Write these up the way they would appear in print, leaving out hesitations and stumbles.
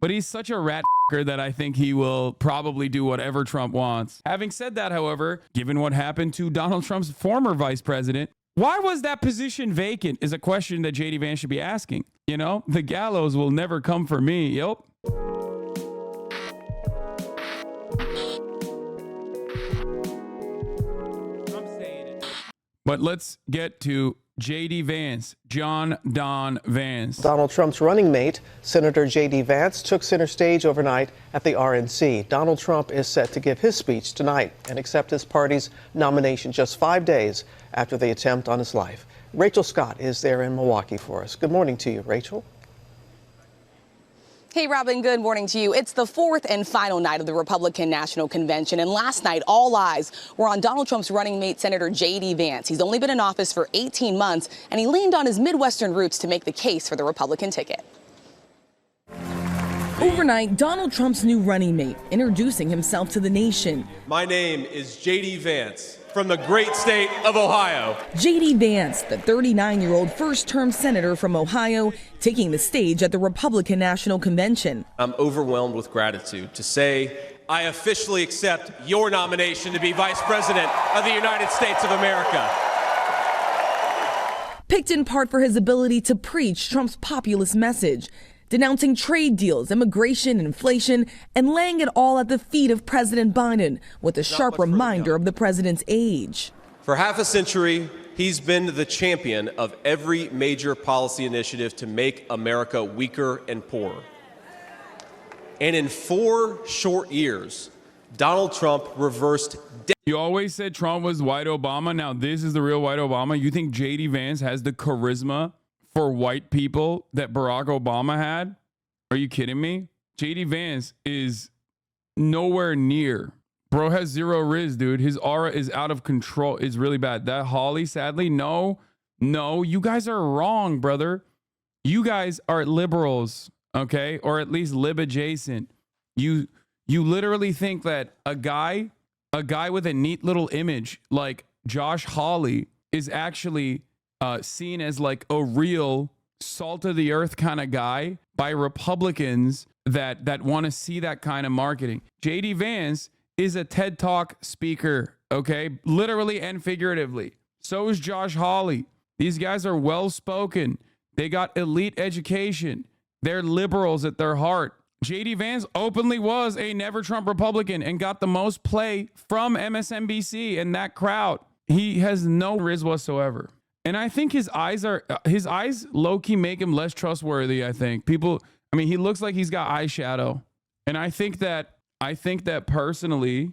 but he's such a rat that I think he will probably do whatever Trump wants. Having said that, however, given what happened to Donald Trump's former vice president, why was that position vacant is a question that JD Vance should be asking. You know, the gallows will never come for me. Yep. But let's get to JD Vance, John Don Vance. Donald Trump's running mate, Senator JD Vance, took center stage overnight at the RNC. Donald Trump is set to give his speech tonight and accept his party's nomination just 5 days after the attempt on his life. Rachel Scott is there in Milwaukee for us. Good morning to you, Rachel. Hey, Robin, good morning to you. It's the fourth and final night of the Republican National Convention, and last night all eyes were on Donald Trump's running mate, Senator JD Vance. He's only been in office for 18 months, and he leaned on his Midwestern roots to make the case for the Republican ticket. Overnight, Donald Trump's new running mate introducing himself to the nation. My name is JD Vance from the great state of Ohio. JD Vance, the 39-year-old first-term senator from Ohio, taking the stage at the Republican National Convention. I'm overwhelmed with gratitude to say I officially accept your nomination to be Vice President of the United States of America. Picked in part for his ability to preach Trump's populist message, denouncing trade deals, immigration, inflation, and laying it all at the feet of President Biden with a sharp reminder of the president's age. For half a century, he's been the champion of every major policy initiative to make America weaker and poorer. And in 4 short years, Donald Trump reversed. You always said Trump was white Obama. Now this is the real white Obama. You think JD Vance has the charisma for white people that Barack Obama had? Are you kidding me? JD Vance is nowhere near. Bro has zero riz, dude. His aura is out of control. It's really bad. That Holly, sadly, no, you guys are wrong, brother. You guys are liberals, okay? Or at least lib adjacent. You literally think that a guy with a neat little image like Josh Hawley is actually seen as like a real salt of the earth kind of guy by Republicans that want to see that kind of marketing. JD Vance is a TED Talk speaker, okay? Literally and figuratively. So is Josh Hawley. These guys are well-spoken. They got elite education. They're liberals at their heart. JD Vance openly was a never Trump Republican and got the most play from MSNBC and that crowd. He has no riz whatsoever. And I think his eyes low-key make him less trustworthy, I think. He looks like he's got eyeshadow. And I think that personally,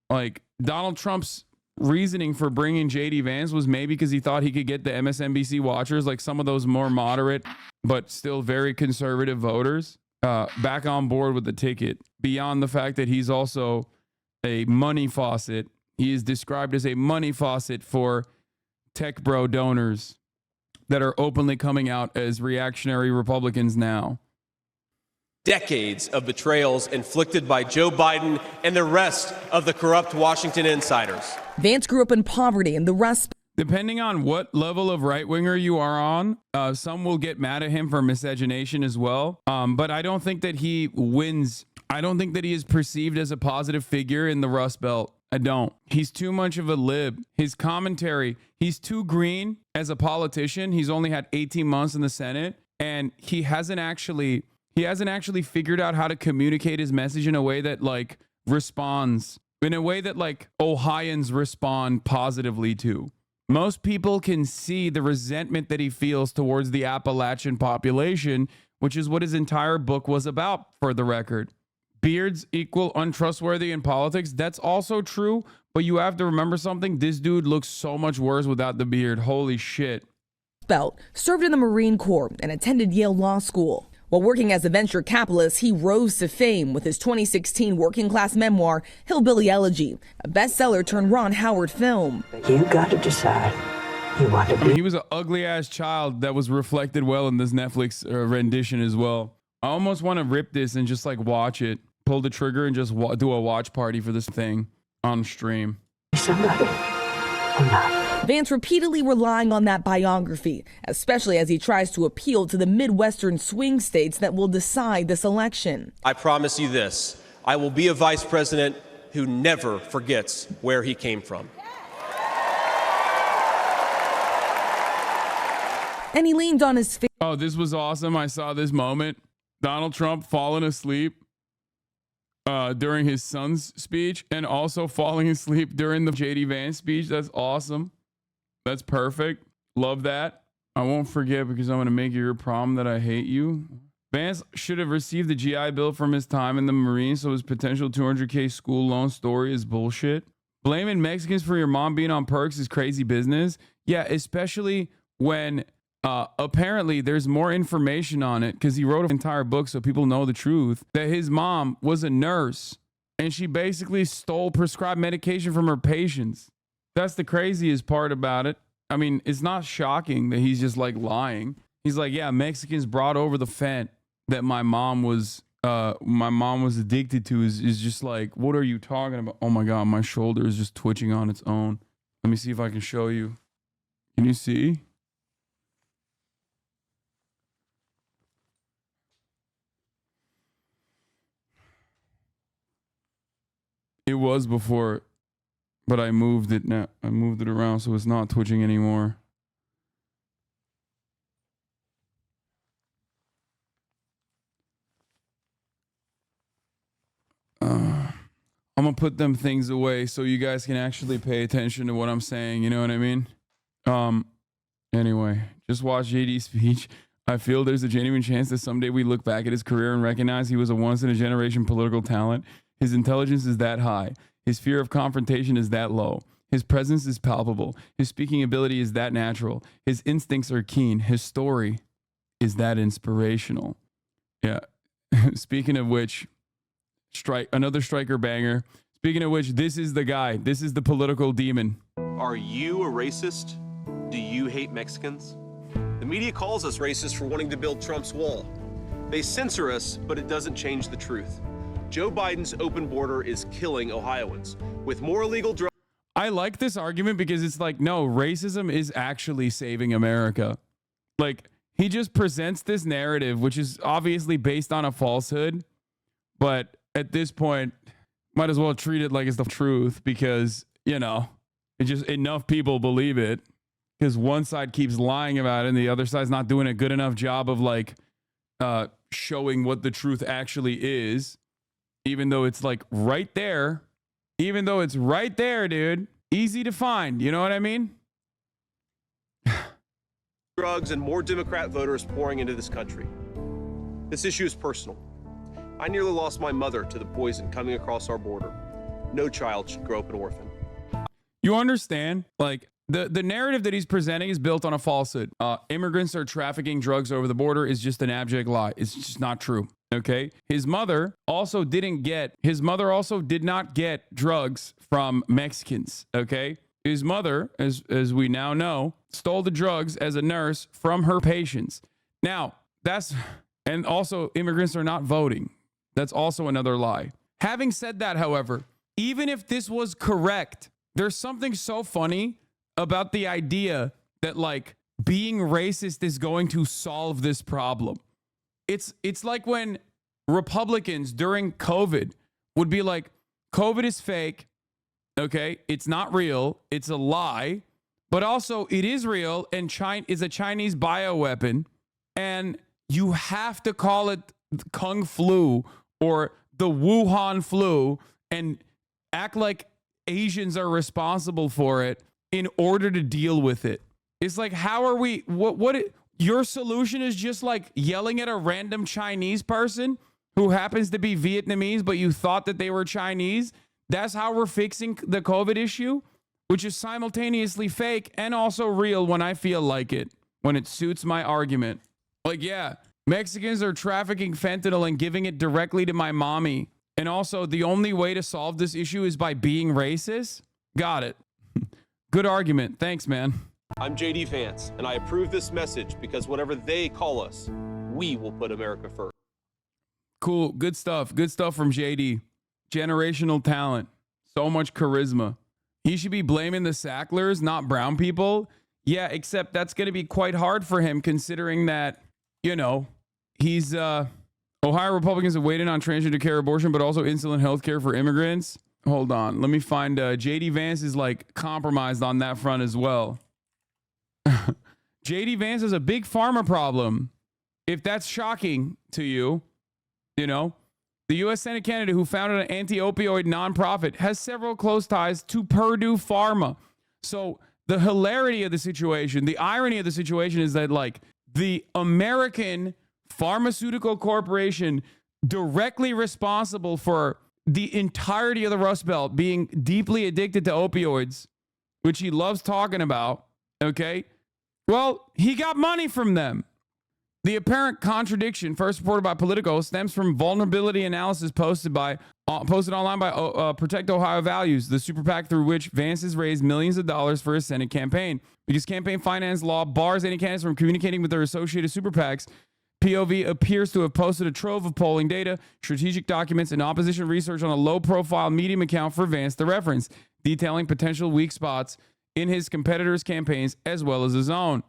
like Donald Trump's reasoning for bringing JD Vance was maybe because he thought he could get the MSNBC watchers, like some of those more moderate, but still very conservative voters, back on board with the ticket. Beyond the fact that he's also a money faucet. He is described as a money faucet for tech bro donors that are openly coming out as reactionary Republicans now. Decades of betrayals inflicted by Joe Biden and the rest of the corrupt Washington insiders. Vance grew up in poverty and the rest. Depending on what level of right-winger you are on, some will get mad at him for miscegenation as well. But I don't think that he wins. I don't think that he is perceived as a positive figure in the Rust Belt. I don't. He's too much of a lib. His commentary, he's too green as a politician. He's only had 18 months in the Senate, and he hasn't actually figured out how to communicate his message in a way that like responds, in a way that like Ohioans respond positively to. Most people can see the resentment that he feels towards the Appalachian population, which is what his entire book was about, for the record. Beards equal untrustworthy in politics. That's also true, but you have to remember something. This dude looks so much worse without the beard. Holy shit. Belt served in the Marine Corps and attended Yale Law School. While working as a venture capitalist, he rose to fame with his 2016 working-class memoir, Hillbilly Elegy, a bestseller turned Ron Howard film. You got to decide. You want to be. He was an ugly-ass child that was reflected well in this Netflix rendition as well. I almost want to rip this and just like watch it. Pull the trigger and just do a watch party for this thing on stream. Somebody or not. Vance repeatedly relying on that biography, especially as he tries to appeal to the Midwestern swing states that will decide this election. I promise you this, I will be a vice president who never forgets where he came from. And he leaned on his Oh, this was awesome. I saw this moment. Donald Trump falling asleep during his son's speech and also falling asleep during the JD Vance speech. That's awesome. That's perfect. Love that. I won't forget because I'm going to make it your problem that I hate you. Vance should have received the GI Bill from his time in the Marines, so his potential $200K school loan story is bullshit. Blaming Mexicans for your mom being on perks is crazy business. Yeah, especially when apparently there's more information on it because he wrote an entire book so people know the truth, that his mom was a nurse and she basically stole prescribed medication from her patients. That's the craziest part about it. I mean, it's not shocking that he's just like lying. He's like, yeah, Mexicans brought over the fent that my mom was addicted to is just like, what are you talking about? Oh my God, my shoulder is just twitching on its own. Let me see if I can show you. Can you see? It was before, but I moved it now. I moved it around so it's not twitching anymore. I'm gonna put them things away so you guys can actually pay attention to what I'm saying. You know what I mean? Anyway, just watch JD's speech. I feel there's a genuine chance that someday we look back at his career and recognize he was a once-in-a-generation political talent. His intelligence is that high. His fear of confrontation is that low. His presence is palpable. His speaking ability is that natural. His instincts are keen. His story is that inspirational. Yeah. Speaking of which, another striker banger. Speaking of which, this is the guy. This is the political demon. Are you a racist? Do you hate Mexicans? The media calls us racist for wanting to build Trump's wall. They censor us, but it doesn't change the truth. Joe Biden's open border is killing Ohioans. With more illegal drugs. I like this argument because it's like, no, racism is actually saving America. Like, he just presents this narrative, which is obviously based on a falsehood. But at this point, might as well treat it like it's the truth because, you know, it's just enough people believe it because one side keeps lying about it and the other side's not doing a good enough job of like showing what the truth actually is. Even though it's like right there, dude, easy to find. You know what I mean? Drugs and more Democrat voters pouring into this country. This issue is personal. I nearly lost my mother to the poison coming across our border. No child should grow up an orphan. You understand? Like the narrative that he's presenting is built on a falsehood. Immigrants are trafficking drugs over the border is just an abject lie. It's just not true. Okay. His mother also did not get drugs from Mexicans. Okay. His mother, as we now know, stole the drugs as a nurse from her patients. Now and also immigrants are not voting. That's also another lie. Having said that, however, even if this was correct, there's something so funny about the idea that like being racist is going to solve this problem. It's like when Republicans during COVID would be like, COVID is fake. Okay. It's not real. It's a lie, but also it is real. And China is a Chinese bioweapon. And you have to call it Kung flu or the Wuhan flu and act like Asians are responsible for it in order to deal with it. It's like, how are we, your solution is just like yelling at a random Chinese person who happens to be Vietnamese, but you thought that they were Chinese. That's how we're fixing the COVID issue, which is simultaneously fake and also real when I feel like it, when it suits my argument. Like, yeah, Mexicans are trafficking fentanyl and giving it directly to my mommy. And also the only way to solve this issue is by being racist. Got it. Good argument. Thanks, man. I'm JD Vance, and I approve this message because whatever they call us, we will put America first. Cool. Good stuff. Good stuff from JD. Generational talent. So much charisma. He should be blaming the Sacklers, not brown people. Yeah, except that's going to be quite hard for him considering that, you know, he's Ohio Republicans have weighed in on transgender care, abortion, but also insulin health care for immigrants. Hold on. Let me find JD Vance is like compromised on that front as well. JD Vance has a big pharma problem. If that's shocking to you, you know, the U.S. Senate candidate who founded an anti-opioid nonprofit has several close ties to Purdue Pharma. So the hilarity of the situation, the irony of the situation is that like the American pharmaceutical corporation directly responsible for the entirety of the Rust Belt being deeply addicted to opioids, which he loves talking about, okay? Well, he got money from them. The apparent contradiction, first reported by Politico, stems from vulnerability analysis posted online by Protect Ohio Values, the super PAC through which Vance has raised millions of dollars for his Senate campaign. Because campaign finance law bars any candidates from communicating with their associated super PACs, POV appears to have posted a trove of polling data, strategic documents, and opposition research on a low-profile Medium account for Vance to reference, detailing potential weak spots in his competitors' campaigns as well as his own.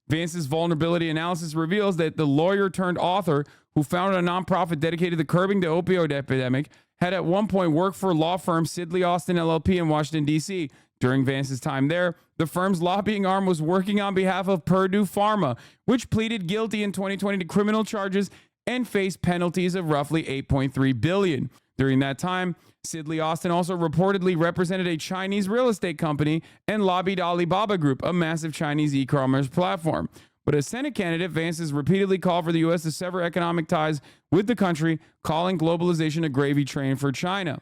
Vance's vulnerability analysis reveals that the lawyer turned author who founded a nonprofit dedicated to curbing the opioid epidemic had at one point worked for law firm Sidley Austin LLP in Washington, D.C. During Vance's time there, the firm's lobbying arm was working on behalf of Purdue Pharma, which pleaded guilty in 2020 to criminal charges and faced penalties of roughly $8.3 billion. During that time, Sidley Austin also reportedly represented a Chinese real estate company and lobbied Alibaba Group, a massive Chinese e-commerce platform. But as Senate candidate, Vance has repeatedly called for the U.S. to sever economic ties with the country, calling globalization a gravy train for China.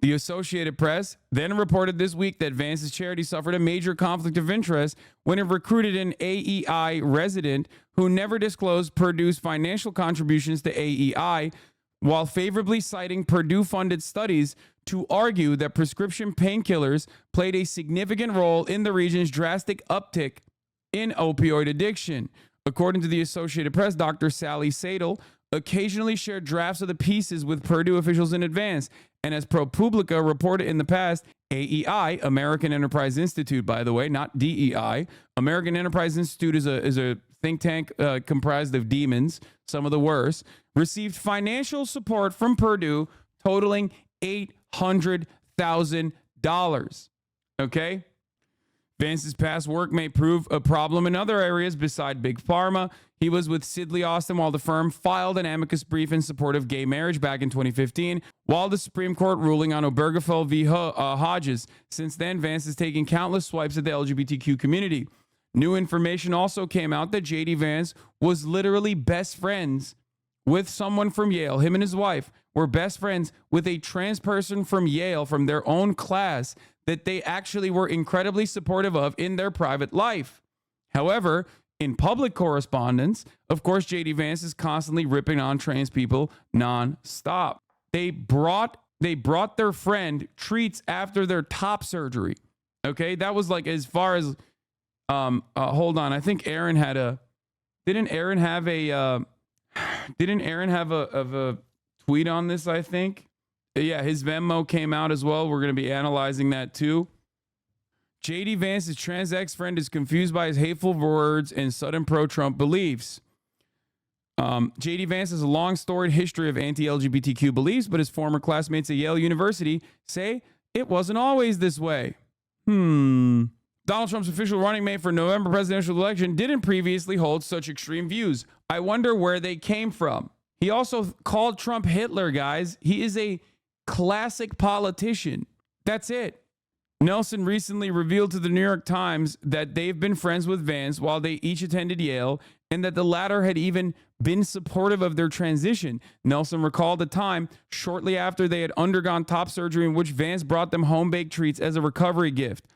The Associated Press then reported this week that Vance's charity suffered a major conflict of interest when it recruited an AEI resident who never disclosed Purdue's financial contributions to AEI, while favorably citing Purdue-funded studies to argue that prescription painkillers played a significant role in the region's drastic uptick in opioid addiction. According to the Associated Press, Dr. Sally Sadel occasionally shared drafts of the pieces with Purdue officials in advance. And as ProPublica reported in the past, AEI, American Enterprise Institute, by the way, not DEI. American Enterprise Institute is a think tank comprised of demons, some of the worst, received financial support from Purdue totaling $800,000. Okay? Vance's past work may prove a problem in other areas beside Big Pharma. He was with Sidley Austin while the firm filed an amicus brief in support of gay marriage back in 2015, while the Supreme Court ruling on Obergefell v. Hodges. Since then, Vance has taken countless swipes at the LGBTQ community. New information also came out that JD Vance was literally best friends with someone from Yale. Him and his wife were best friends with a trans person from Yale from their own class that they actually were incredibly supportive of in their private life. However, in public correspondence, of course, JD Vance is constantly ripping on trans people nonstop. They brought their friend treats after their top surgery. Okay, that was like as far as hold on. I think Aaron had a. Didn't Aaron have a tweet on this? I think. Yeah, his Venmo came out as well. We're going to be analyzing that too. JD Vance's trans ex-friend is confused by his hateful words and sudden pro-Trump beliefs. JD Vance has a long storied history of anti-LGBTQ beliefs, but his former classmates at Yale University say it wasn't always this way. Donald Trump's official running mate for November presidential election didn't previously hold such extreme views. I wonder where they came from. He also called Trump Hitler, guys. He is a classic politician. That's it. Nelson recently revealed to the New York Times that they've been friends with Vance while they each attended Yale, and that the latter had even been supportive of their transition. Nelson recalled a time shortly after they had undergone top surgery in which Vance brought them home-baked treats as a recovery gift.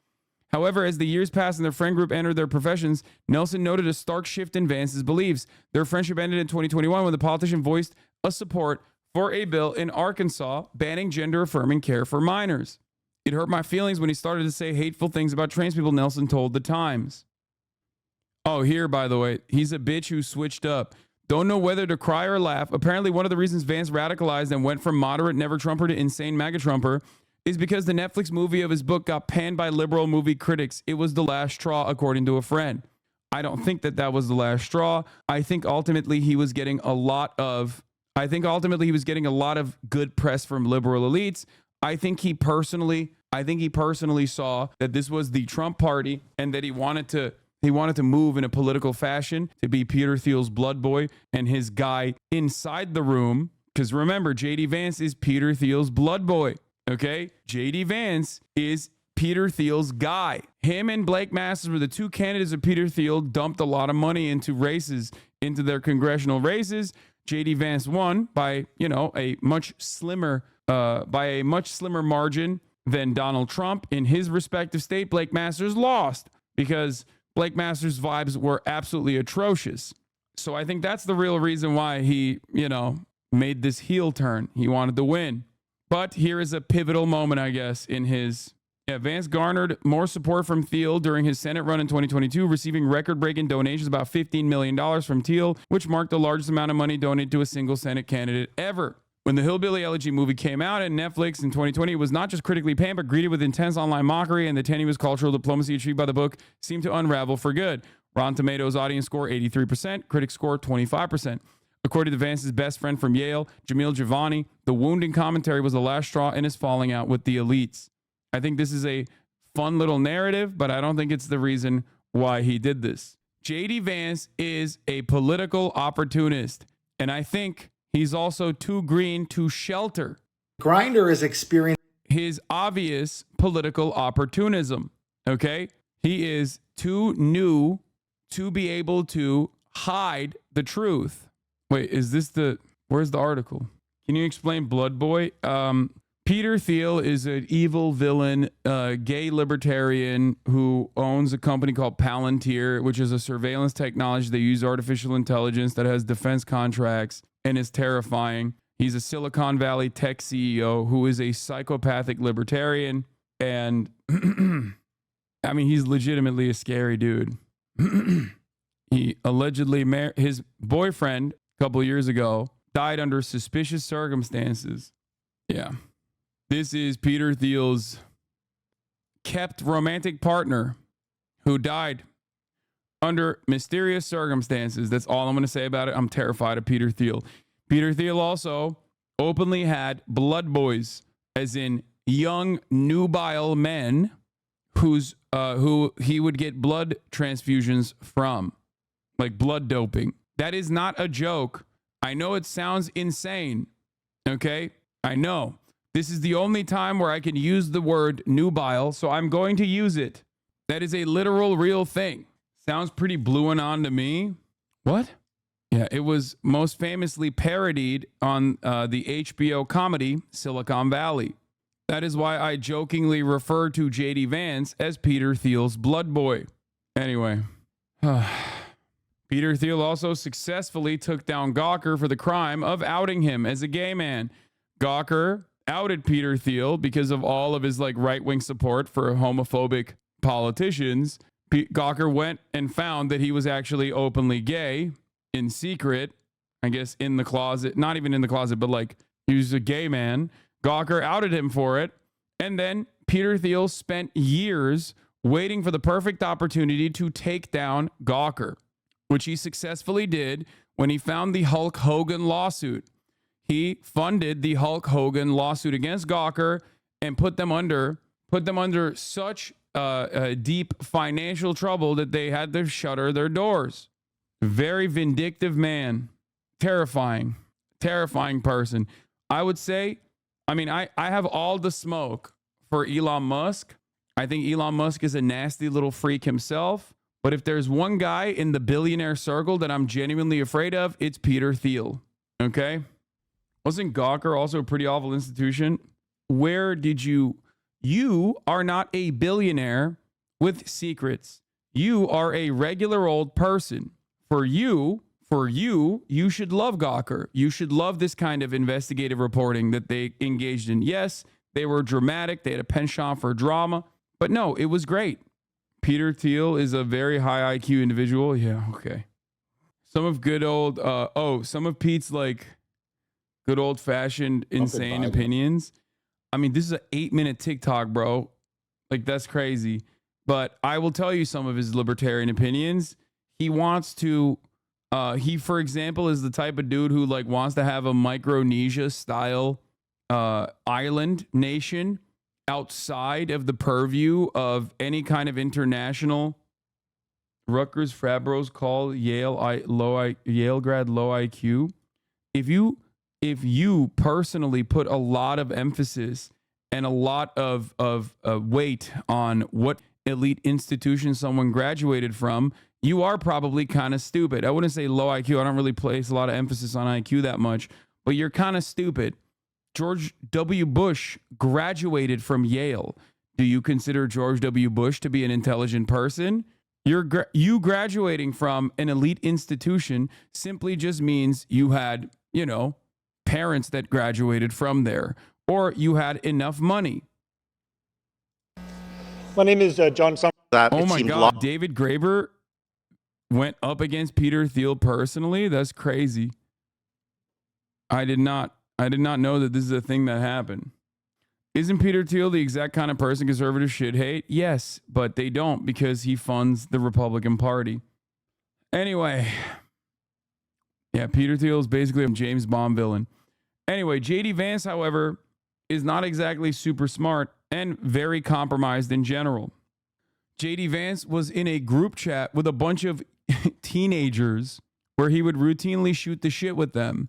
However, as the years passed and their friend group entered their professions, Nelson noted a stark shift in Vance's beliefs. Their friendship ended in 2021 when the politician voiced a support for a bill in Arkansas banning gender-affirming care for minors. It hurt my feelings when he started to say hateful things about trans people, Nelson told the Times. Oh, here, by the way, he's a bitch who switched up. Don't know whether to cry or laugh. Apparently, one of the reasons Vance radicalized and went from moderate never-Trumper to insane MAGA-Trumper is because the Netflix movie of his book got panned by liberal movie critics. It was the last straw, according to a friend. I don't think that that was the last straw. I think ultimately he was getting a lot of good press from liberal elites. I think he personally saw that this was the Trump party and that he wanted to move in a political fashion to be Peter Thiel's blood boy and his guy inside the room. Because remember, JD Vance is Peter Thiel's blood boy. Okay? JD Vance is Peter Thiel's guy. Him and Blake Masters were the two candidates of Peter Thiel, dumped a lot of money into their congressional races. JD Vance won by, a much slimmer margin than Donald Trump in his respective state. Blake Masters lost because Blake Masters' vibes were absolutely atrocious. So I think that's the real reason why he, made this heel turn. He wanted to win. But here is a pivotal moment, I guess, in his... Vance garnered more support from Thiel during his Senate run in 2022, receiving record-breaking donations, about $15 million from Thiel, which marked the largest amount of money donated to a single Senate candidate ever. When the Hillbilly Elegy movie came out on Netflix in 2020, it was not just critically panned, but greeted with intense online mockery, and the tenuous cultural diplomacy achieved by the book seemed to unravel for good. Rotten Tomatoes audience score 83%, critics score 25%. According to Vance's best friend from Yale, Jamil Giovanni, the wounding commentary was the last straw in his falling out with the elites. I think this is a fun little narrative, but I don't think it's the reason why he did this. JD Vance is a political opportunist, and I think he's also too green to shelter Grindr is experiencing his obvious political opportunism. Okay? He is too new to be able to hide the truth. Wait, where's the article? Can you explain Blood Boy? Peter Thiel is an evil villain, gay libertarian who owns a company called Palantir, which is a surveillance technology. They use artificial intelligence that has defense contracts and is terrifying. He's a Silicon Valley tech CEO who is a psychopathic libertarian. And I mean, he's legitimately a scary dude. He allegedly his boyfriend a couple of years ago died under suspicious circumstances. Yeah. This is Peter Thiel's kept romantic partner who died under mysterious circumstances. That's all I'm going to say about it. I'm terrified of Peter Thiel. Peter Thiel also openly had blood boys, as in young nubile men who he would get blood transfusions from, like blood doping. That is not a joke. I know it sounds insane. Okay? I know. This is the only time where I can use the word nubile, so I'm going to use it. That is a literal, real thing. Sounds pretty blue and on to me. What? Yeah, it was most famously parodied on the HBO comedy Silicon Valley. That is why I jokingly refer to JD Vance as Peter Thiel's blood boy. Anyway. Peter Thiel also successfully took down Gawker for the crime of outing him as a gay man. Gawker outed Peter Thiel because of all of his right-wing support for homophobic politicians. Gawker went and found that he was actually openly gay in secret, I guess in the closet, not even in the closet, but he was a gay man. Gawker outed him for it. And then Peter Thiel spent years waiting for the perfect opportunity to take down Gawker, which he successfully did when he found the Hulk Hogan lawsuit. He funded the Hulk Hogan lawsuit against Gawker and put them under such deep financial trouble that they had to shutter their doors. Very vindictive man. Terrifying person. I would say, I have all the smoke for Elon Musk. I think Elon Musk is a nasty little freak himself. But if there's one guy in the billionaire circle that I'm genuinely afraid of, it's Peter Thiel. Okay? Wasn't Gawker also a pretty awful institution? Where did you are not a billionaire with secrets. You are a regular old person. For you should love Gawker. You should love this kind of investigative reporting that they engaged in. Yes, they were dramatic. They had a penchant for drama. But no, it was great. Peter Thiel is a very high IQ individual. Yeah, okay. Some of Pete's good old-fashioned insane opinions. I mean, this is an 8-minute TikTok, bro. Like, that's crazy. But I will tell you some of his libertarian opinions. He wants to, he, for example, is the type of dude who like wants to have a Micronesia style island nation outside of the purview of any kind of international. Rutgers frat bros call Yale grad low IQ. If you personally put a lot of emphasis and a lot of weight on what elite institution someone graduated from, you are probably kind of stupid. I wouldn't say low IQ. I don't really place a lot of emphasis on IQ that much, but you're kind of stupid. George W. Bush graduated from Yale. Do you consider George W. Bush to be an intelligent person? You graduating from an elite institution simply just means you had, parents that graduated from there, or you had enough money. My name is John Summers. Oh my God, David Graeber went up against Peter Thiel personally? That's crazy. I did not know that this is a thing that happened. Isn't Peter Thiel the exact kind of person conservatives should hate? Yes, but they don't because he funds the Republican Party. Anyway, yeah, Peter Thiel is basically a James Bond villain. Anyway, JD Vance, however, is not exactly super smart and very compromised in general. JD Vance was in a group chat with a bunch of teenagers where he would routinely shoot the shit with them,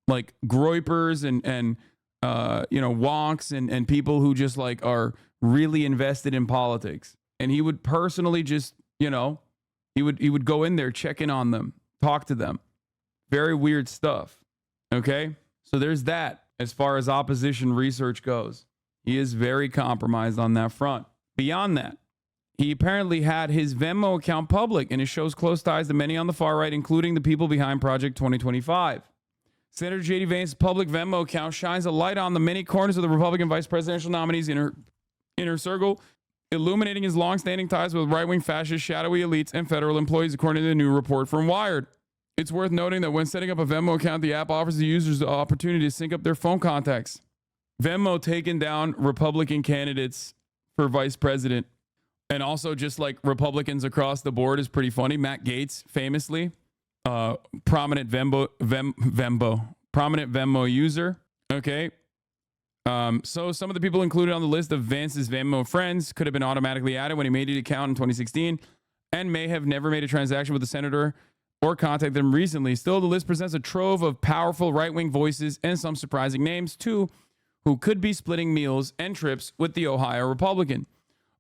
like groypers and wonks and people who just like are really invested in politics. And he would personally just, he would go in there, check in on them, talk to them. Very weird stuff. Okay. So there's that as far as opposition research goes. He is very compromised on that front. Beyond that, he apparently had his Venmo account public, and it shows close ties to many on the far right, including the people behind Project 2025. Senator JD Vance's public Venmo account shines a light on the many corners of the Republican vice presidential nominee's inner circle, illuminating his long-standing ties with right-wing fascist, shadowy elites, and federal employees, according to the new report from Wired. It's worth noting that when setting up a Venmo account, the app offers the users the opportunity to sync up their phone contacts. Venmo taking down Republican candidates for vice president, and also just like Republicans across the board, is pretty funny. Matt Gaetz, famously, prominent Venmo user. Okay. So some of the people included on the list of Vance's Venmo friends could have been automatically added when he made the account in 2016 and may have never made a transaction with the senator or contacted them recently. Still, the list presents a trove of powerful right-wing voices and some surprising names, too, who could be splitting meals and trips with the Ohio Republican.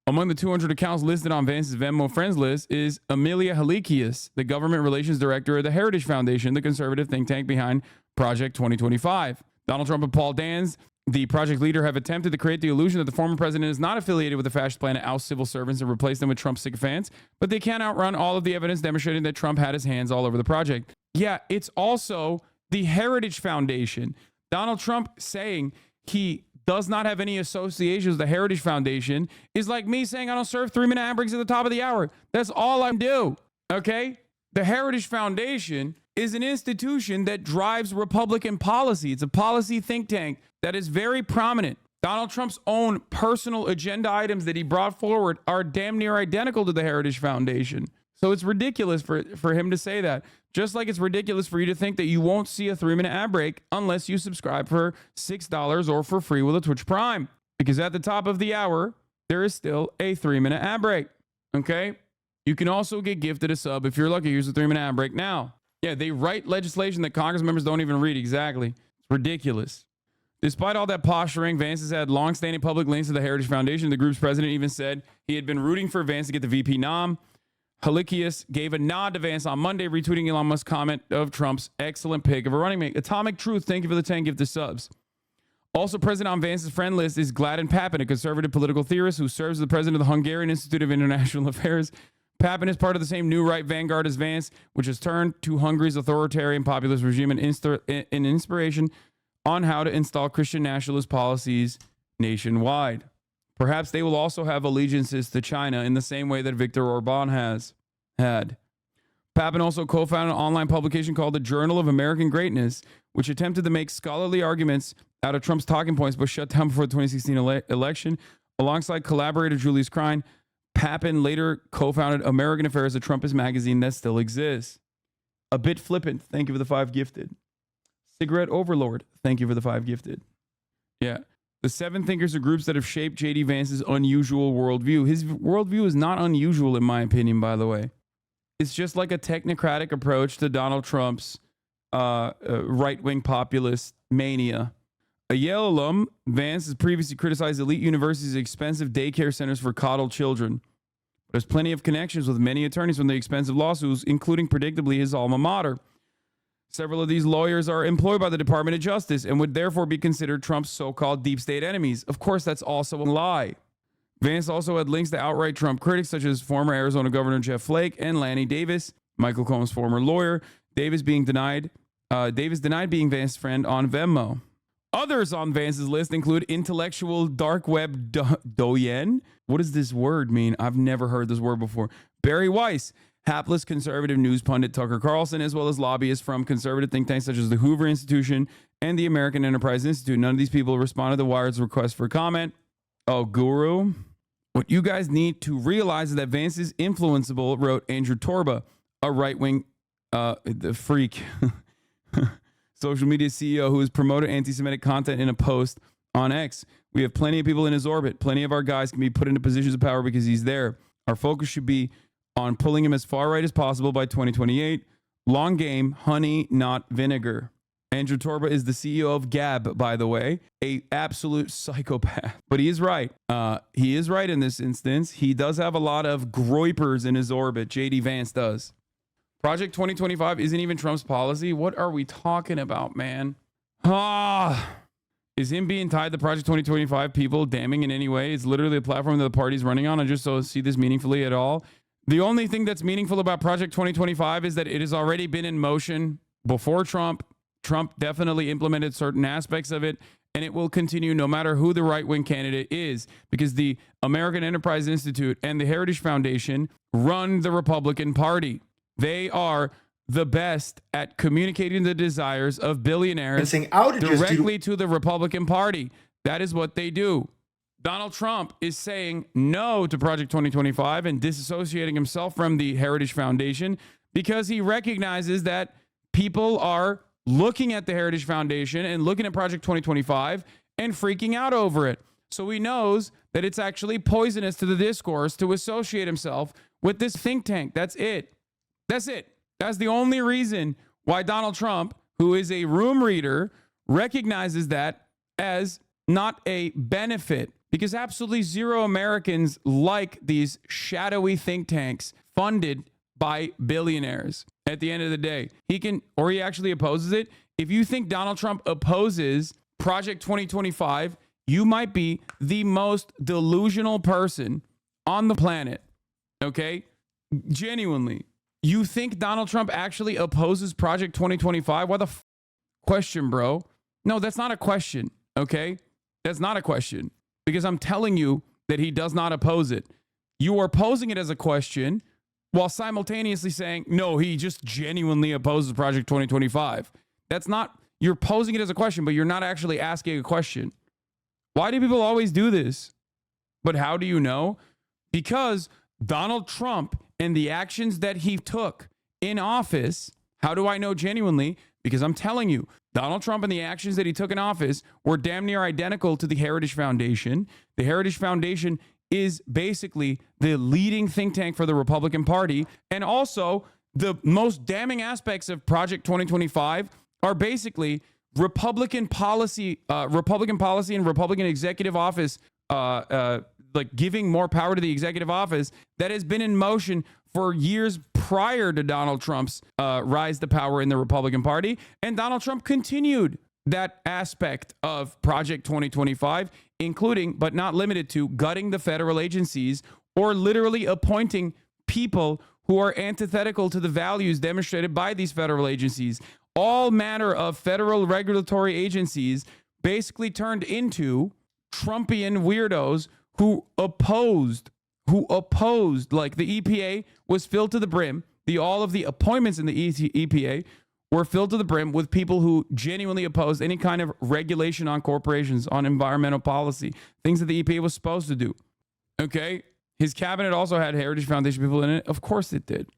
Among the 200 accounts listed on Vance's Venmo friends list is Amelia Halikius, the government relations director of the Heritage Foundation, the conservative think tank behind Project 2025. Donald Trump and Paul Dans, the project leader, have attempted to create the illusion that the former president is not affiliated with the fascist plan to oust civil servants and replace them with Trump sycophants, but they can't outrun all of the evidence demonstrating that Trump had his hands all over the project. Yeah, it's also the Heritage Foundation. Donald Trump saying he does not have any associations with the Heritage Foundation is like me saying I don't serve 3-minute ad breaks at the top of the hour. That's all I do. Okay? The Heritage Foundation is an institution that drives Republican policy. It's a policy think tank that is very prominent. Donald Trump's own personal agenda items that he brought forward are damn near identical to the Heritage Foundation. So it's ridiculous for him to say that. Just like it's ridiculous for you to think that you won't see a 3-minute ad break unless you subscribe for $6 or for free with a Twitch Prime. Because at the top of the hour, there is still a 3-minute ad break. Okay? You can also get gifted a sub if you're lucky. Here's a 3-minute ad break now. Yeah, they write legislation that Congress members don't even read. Exactly. It's ridiculous. Despite all that posturing, Vance has had long-standing public links to the Heritage Foundation. The group's president even said he had been rooting for Vance to get the VP nom. Halikius gave a nod to Vance on Monday, retweeting Elon Musk's comment of Trump's excellent pick of a running mate. Atomic Truth, thank you for the 10 gifted subs. Also present on Vance's friend list is Gladden Papin, a conservative political theorist who serves as the president of the Hungarian Institute of International Affairs. Papin is part of the same new right vanguard as Vance, which has turned to Hungary's authoritarian populist regime and inspiration on how to install Christian nationalist policies nationwide. Perhaps they will also have allegiances to China in the same way that Viktor Orban has had. Papin also co-founded an online publication called the Journal of American Greatness, which attempted to make scholarly arguments out of Trump's talking points, but shut down before the 2016 election. Alongside collaborator Julius Krein, Papin later co-founded American Affairs, a Trumpist magazine that still exists. A bit flippant, thank you for the 5 gifted. Cigarette Overlord, thank you for the 5 gifted. Yeah. The 7 thinkers are groups that have shaped JD Vance's unusual worldview. His worldview is not unusual, in my opinion, by the way. It's just like a technocratic approach to Donald Trump's right-wing populist mania. A Yale alum, Vance has previously criticized elite universities' expensive daycare centers for coddled children. But there's plenty of connections with many attorneys from the expensive lawsuits, including predictably his alma mater. Several of these lawyers are employed by the Department of Justice and would therefore be considered Trump's so-called deep state enemies. Of course, that's also a lie. Vance also had links to outright Trump critics such as former Arizona Governor Jeff Flake and Lanny Davis, Michael Cohen's former lawyer. Davis denied being Vance's friend on Venmo. Others on Vance's list include intellectual dark web doyen. What does this word mean? I've never heard this word before. Barry Weiss, hapless conservative news pundit Tucker Carlson, as well as lobbyists from conservative think tanks such as the Hoover Institution and the American Enterprise Institute. None of these people responded to Wired's request for comment. Oh, guru. What you guys need to realize is that Vance is influenceable, wrote Andrew Torba, a right-wing freak. Social media CEO who has promoted anti-Semitic content in a post on X. We have plenty of people in his orbit. Plenty of our guys can be put into positions of power because he's there. Our focus should be on pulling him as far right as possible by 2028. Long game, honey, not vinegar. Andrew Torba is the CEO of Gab, by the way, a absolute psychopath. But he is right. He is right in this instance. He does have a lot of groypers in his orbit. JD Vance does. Project 2025 isn't even Trump's policy. What are we talking about, man? Is him being tied to Project 2025 people damning in any way? It's literally a platform that the party's running on. I just don't see this meaningfully at all. The only thing that's meaningful about Project 2025 is that it has already been in motion before Trump. Trump definitely implemented certain aspects of it, and it will continue no matter who the right-wing candidate is, because the American Enterprise Institute and the Heritage Foundation run the Republican Party. They are the best at communicating the desires of billionaires directly to the Republican Party. That is what they do. Donald Trump is saying no to Project 2025 and disassociating himself from the Heritage Foundation because he recognizes that people are looking at the Heritage Foundation and looking at Project 2025 and freaking out over it. So he knows that it's actually poisonous to the discourse to associate himself with this think tank. That's it. That's it. That's the only reason why Donald Trump, who is a room reader, recognizes that as not a benefit, because absolutely zero Americans like these shadowy think tanks funded by billionaires. At the end of the day, he actually opposes it. If you think Donald Trump opposes Project 2025, you might be the most delusional person on the planet. Okay? Genuinely. You think Donald Trump actually opposes Project 2025? What the question, bro? No, that's not a question, okay? That's not a question, because I'm telling you that he does not oppose it. You are posing it as a question while simultaneously saying, no, he just genuinely opposes Project 2025. That's not, you're posing it as a question, but you're not actually asking a question. Why do people always do this? But how do you know? Because Donald Trump and the actions that he took in office, how do I know genuinely? Because I'm telling you, Donald Trump and the actions that he took in office were damn near identical to the Heritage Foundation. The Heritage Foundation is basically the leading think tank for the Republican Party. And also, the most damning aspects of Project 2025 are basically Republican policy and Republican executive office, like giving more power to the executive office that has been in motion for years prior to Donald Trump's rise to power in the Republican Party. And Donald Trump continued that aspect of Project 2025, including, but not limited to, gutting the federal agencies or literally appointing people who are antithetical to the values demonstrated by these federal agencies. All manner of federal regulatory agencies basically turned into Trumpian weirdos who opposed, like the EPA was filled to the brim. All of the appointments in the EPA We're filled to the brim with people who genuinely oppose any kind of regulation on corporations, on environmental policy, things that the EPA was supposed to do. Okay? His cabinet also had Heritage Foundation people in it. Of course it did.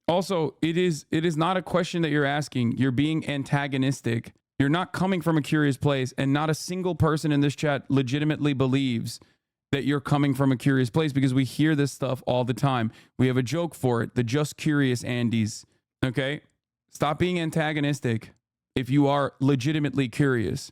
Also, it is not a question that you're asking. You're being antagonistic. You're not coming from a curious place, and not a single person in this chat legitimately believes that you're coming from a curious place, because we hear this stuff all the time. We have a joke for it, the just curious Andes. Okay? Stop being antagonistic if you are legitimately curious.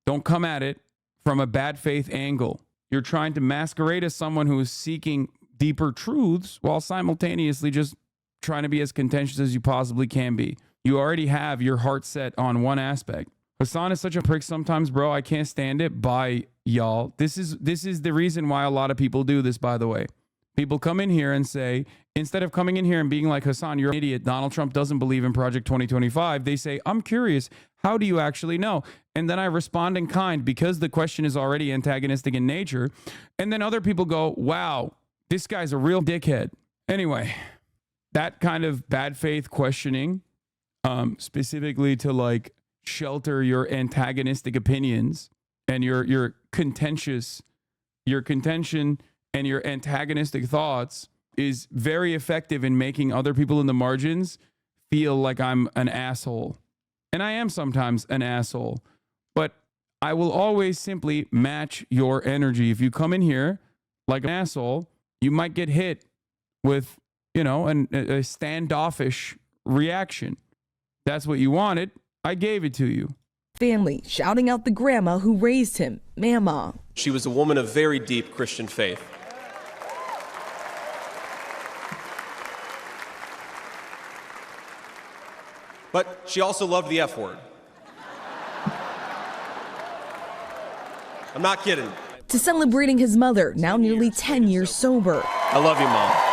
Don't come at it from a bad faith angle. You're trying to masquerade as someone who is seeking deeper truths while simultaneously just trying to be as contentious as you possibly can be. You already have your heart set on one aspect. Hasan is such a prick sometimes, bro. I can't stand it. Bye, y'all. This is the reason why a lot of people do this, by the way. People come in here and say, instead of coming in here and being like, Hasan, you're an idiot, Donald Trump doesn't believe in Project 2025, they say, I'm curious. How do you actually know? And then I respond in kind, because the question is already antagonistic in nature. And then other people go, wow, this guy's a real dickhead. Anyway, that kind of bad faith questioning, specifically to like shelter your antagonistic opinions and your contention and your antagonistic thoughts, is very effective in making other people in the margins feel like I'm an asshole. And I am sometimes an asshole, but I will always simply match your energy. If you come in here like an asshole, you might get hit with, a standoffish reaction. That's what you wanted. I gave it to you. Family shouting out the grandma who raised him, Mama. She was a woman of very deep Christian faith. But she also loved the F word. I'm not kidding. To celebrating his mother, now nearly 10 years sober. I love you, Mom.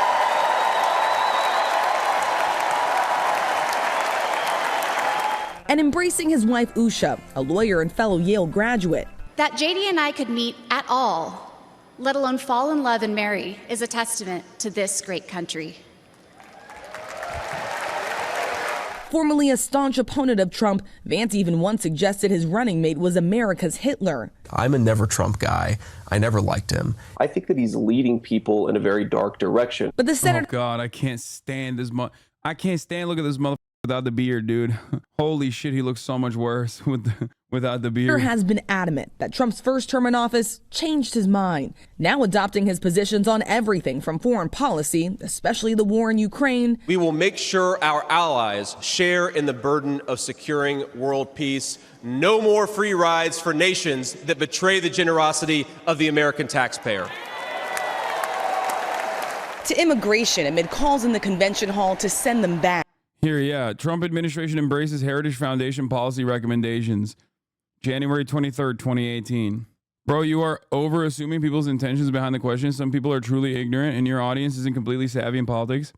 And embracing his wife, Usha, a lawyer and fellow Yale graduate. That JD and I could meet at all, let alone fall in love and marry, is a testament to this great country. Formerly a staunch opponent of Trump, Vance even once suggested his running mate was America's Hitler. I'm a never Trump guy. I never liked him. I think that he's leading people in a very dark direction. But the senator... Oh, God, I can't stand this. I can't stand look at this motherfucker without the beard, dude. Holy shit, he looks so much worse without the beard. Has been adamant that Trump's first term in office changed his mind, now adopting his positions on everything from foreign policy, especially the war in Ukraine. We will make sure our allies share in the burden of securing world peace. No more free rides for nations that betray the generosity of the American taxpayer. To immigration amid calls in the convention hall to send them back. Here, yeah. Trump administration embraces Heritage Foundation policy recommendations. January 23rd, 2018. Bro, you are over assuming people's intentions behind the question. Some people are truly ignorant and your audience isn't completely savvy in politics.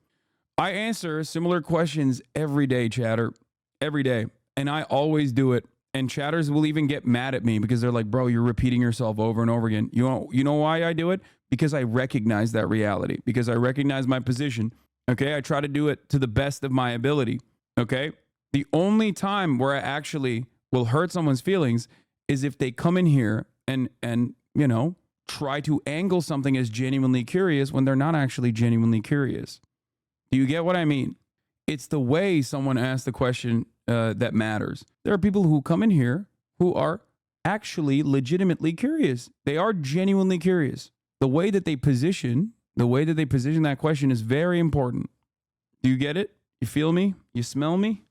I answer similar questions every day, chatter. Every day. And I always do it. And chatters will even get mad at me because they're like, bro, you're repeating yourself over and over again. You know why I do it? Because I recognize that reality. Because I recognize my position. Okay, I try to do it to the best of my ability. Okay, the only time where I actually will hurt someone's feelings is if they come in here and try to angle something as genuinely curious when they're not actually genuinely curious. Do you get what I mean? It's the way someone asks the question that matters. There are people who come in here who are actually legitimately curious. They are genuinely curious. The way that they position that question is very important. Do you get it? You feel me? You smell me?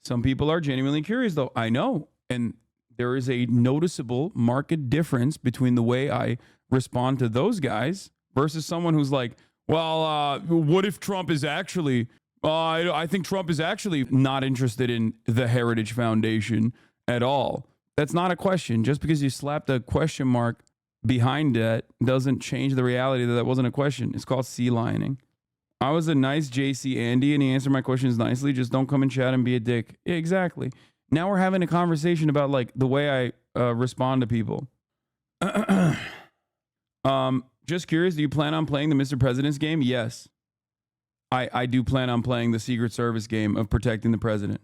Some people are genuinely curious, though. I know. And there is a noticeable marked difference between the way I respond to those guys versus someone who's like, well, what if Trump is actually, I think Trump is actually not interested in the Heritage Foundation at all. That's not a question. Just because you slapped a question mark behind it doesn't change the reality that wasn't a question. It's called sea lining. I was a nice JC Andy and he answered my questions nicely. Just don't come and chat and be a dick. Yeah, exactly. Now we're having a conversation about like the way I respond to people. Just curious, do you plan on playing the Mr. President's game? Yes. I do plan on playing the Secret Service game of protecting the president.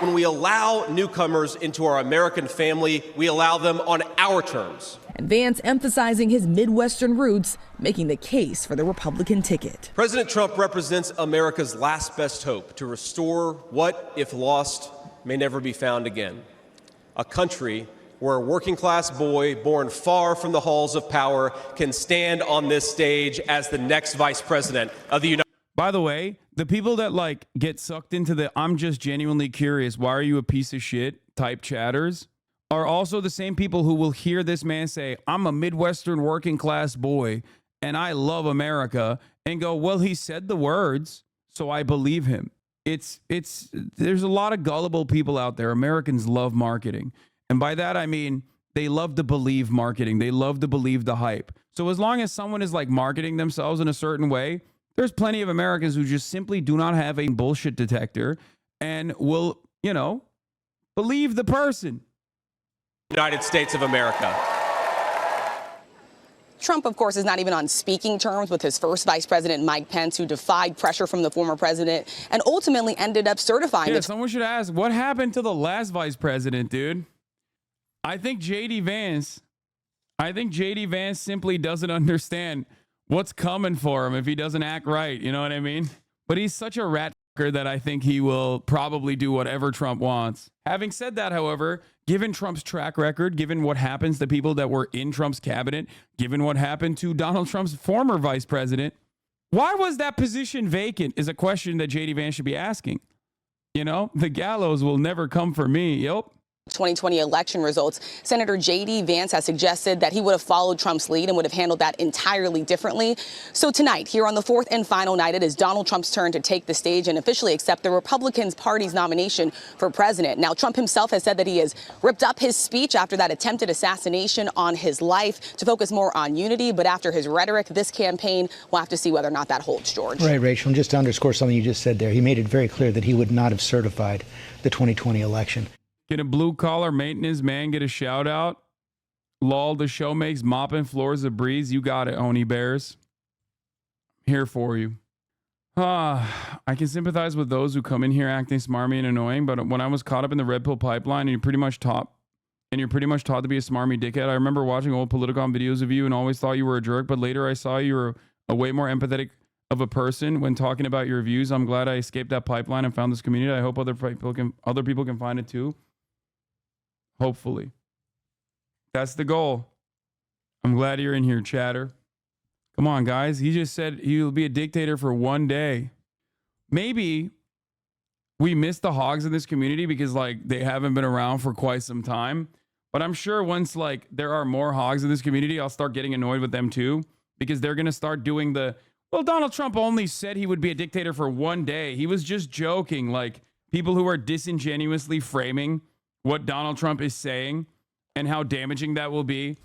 when we allow newcomers into our American family, we allow them on our terms. And Vance emphasizing his Midwestern roots, making the case for the Republican ticket. President Trump represents America's last best hope to restore what, if lost, may never be found again. A country where a working-class boy born far from the halls of power can stand on this stage as the next vice president of the United States. By the way, the people that like get sucked into the I'm just genuinely curious, why are you a piece of shit type chatters are also the same people who will hear this man say, I'm a Midwestern working class boy and I love America, and go, well, he said the words, so I believe him. There's a lot of gullible people out there. Americans love marketing. And by that, I mean, they love to believe marketing. They love to believe the hype. So as long as someone is like marketing themselves in a certain way, there's plenty of Americans who just simply do not have a bullshit detector and will, you know, believe the person. United States of America. Trump, of course, is not even on speaking terms with his first vice president, Mike Pence, who defied pressure from the former president and ultimately ended up certifying. Yeah, someone should ask, what happened to the last vice president, dude? I think JD Vance simply doesn't understand what's coming for him if he doesn't act right. You know what I mean? But he's such a rat fucker that I think he will probably do whatever Trump wants. Having said that, however, given Trump's track record, given what happens to people that were in Trump's cabinet, given what happened to Donald Trump's former vice president, why was that position vacant is a question that JD Vance should be asking. You know, the gallows will never come for me. Yep. 2020 election results, Senator JD Vance has suggested that he would have followed Trump's lead and would have handled that entirely differently. So tonight, here on the fourth and final night, it is Donald Trump's turn to take the stage and officially accept the Republican Party's nomination for president. Now, Trump himself has said that he has ripped up his speech after that attempted assassination on his life to focus more on unity. But after his rhetoric, this campaign, we'll have to see whether or not that holds, George. Right, Rachel. And just to underscore something you just said there, he made it very clear that he would not have certified the 2020 election. Can a blue-collar maintenance man get a shout-out? Lol, the show makes mopping floors a breeze. You got it, Oni Bears. Here for you. I can sympathize with those who come in here acting smarmy and annoying, but when I was caught up in the red pill pipeline and you're pretty much taught to be a smarmy dickhead, I remember watching old Politicon videos of you and always thought you were a jerk, but later I saw you were a way more empathetic of a person when talking about your views. I'm glad I escaped that pipeline and found this community. I hope other people can find it too. Hopefully. That's the goal. I'm glad you're in here, chatter. Come on, guys. He just said he'll be a dictator for one day. Maybe we miss the hogs in this community because like they haven't been around for quite some time. But I'm sure once like there are more hogs in this community, I'll start getting annoyed with them too, because they're going to start doing well, Donald Trump only said he would be a dictator for one day. He was just joking. Like people who are disingenuously framing what Donald Trump is saying and how damaging that will be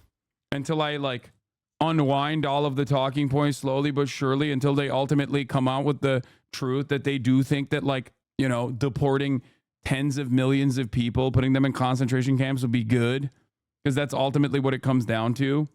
until I like unwind all of the talking points slowly but surely until they ultimately come out with the truth that they do think that like, you know, deporting tens of millions of people, putting them in concentration camps would be good, because that's ultimately what it comes down to.